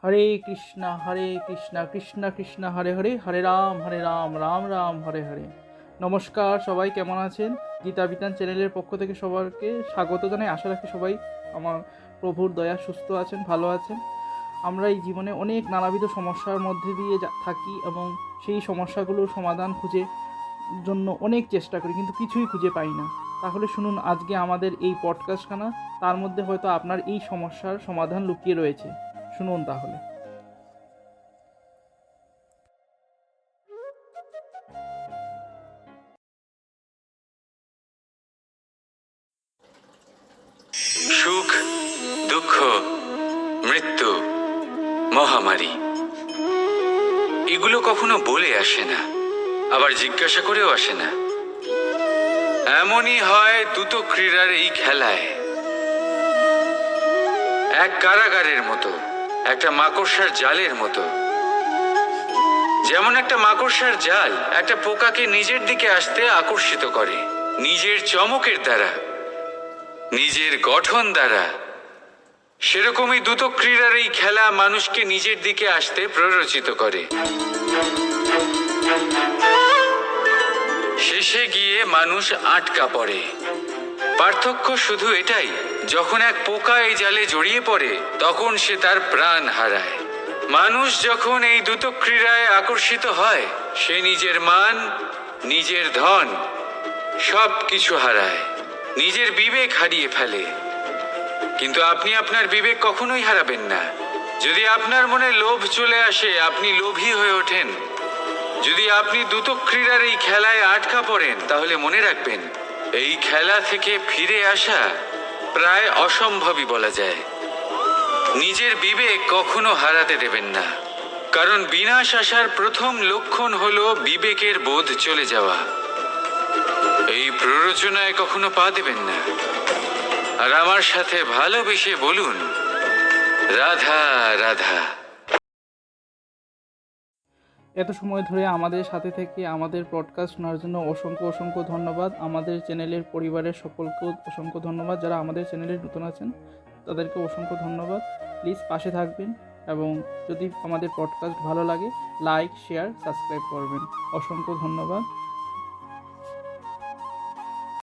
হরে কৃষ্ণ কৃষ্ণ কৃষ্ণ হরে হরে, হরে রাম রাম রাম হরে হরে। নমস্কার, সবাই কেমন আছেন? গীতা বিতান চ্যানেলের পক্ষ থেকে সবাইকে স্বাগত জানাই। আশা রাখি সবাই আমার প্রভুর দয়া সুস্থ আছেন, ভালো আছেন। আমরা এই জীবনে অনেক নানাবিধ সমস্যার মধ্যে দিয়ে থাকি এবং সেই সমস্যাগুলোর সমাধান খুঁজে জন্য অনেক চেষ্টা করি, কিন্তু কিছুই খুঁজে পাই না। তাহলে শুনুন আজকে আমাদের এই পডকাস্টখানা, তার মধ্যে হয়তো আপনার এই সমস্যার সমাধান লুকিয়ে রয়েছে। শুনুন তাহলে। সুখ, দুঃখ, মৃত্যু, মহামারী, এগুলো কখনো বলে আসে না, আবার জিজ্ঞাসা করেও আসে না। এমনই হয় দ্রুত ক্রীড়ার এই খেলায়। এক কারাগারের মতো, একটা মাকড়সার জালের মতো। যেমন একটা মাকড়সার জাল একটা পোকাকে নিজের দিকে আসতে আকর্ষিত করে, নিজের চমকের দ্বারা, নিজের গঠন দ্বারা। সেরকমই দ্রুত ক্রীড়ার এই খেলা মানুষকে নিজের দিকে আসতে প্ররোচিত করে। শেষে গিয়ে মানুষ আটকা পড়ে। পার্থক্য শুধু এটাই, যখন এক পোকা এই জালে জড়িয়ে পড়ে তখন সে তার প্রাণ হারায়। মানুষ যখন এই দ্রুত ক্রীড়ায় আকর্ষিত হয়, সে নিজের মান, নিজের ধন, সব কিছু হারায়, নিজের বিবেক হারিয়ে ফেলে। কিন্তু আপনি আপনার বিবেক কখনোই হারাবেন না। যদি আপনার মনে লোভ চলে আসে, আপনি লোভী হয়ে ওঠেন। যদি আপনি দ্রুত ক্রীড়ার এই খেলায় আটকা পড়েন, তাহলে মনে রাখবেন, এই খেলা থেকে ফিরে আসা প্রায় অসম্ভবই বলা যায়। নিজের বিবেক কখনো হারাতে দেবেন না, কারণ বিনাশ আসার প্রথম লক্ষণ হলো বিবেকের বোধ চলে যাওয়া। এই প্ররোচনায় কখনো পা দেবেন না। আর আমার সাথে ভালোবেসে বলুন, রাধা রাধা। এত সময় ধরে আমাদের সাথে থেকে আমাদের পডকাস্ট শোনার জন্য অসংখ্য অসংখ্য ধন্যবাদ। আমাদের চ্যানেলের পরিবারের সকলকে অসংখ্য ধন্যবাদ। যারা আমাদের চ্যানেলে নতুন আছেন তাদেরকে অসংখ্য ধন্যবাদ। প্লিজ পাশে থাকবেন এবং যদি আমাদের পডকাস্ট ভালো লাগে লাইক, শেয়ার, সাবস্ক্রাইব করবেন। অসংখ্য ধন্যবাদ।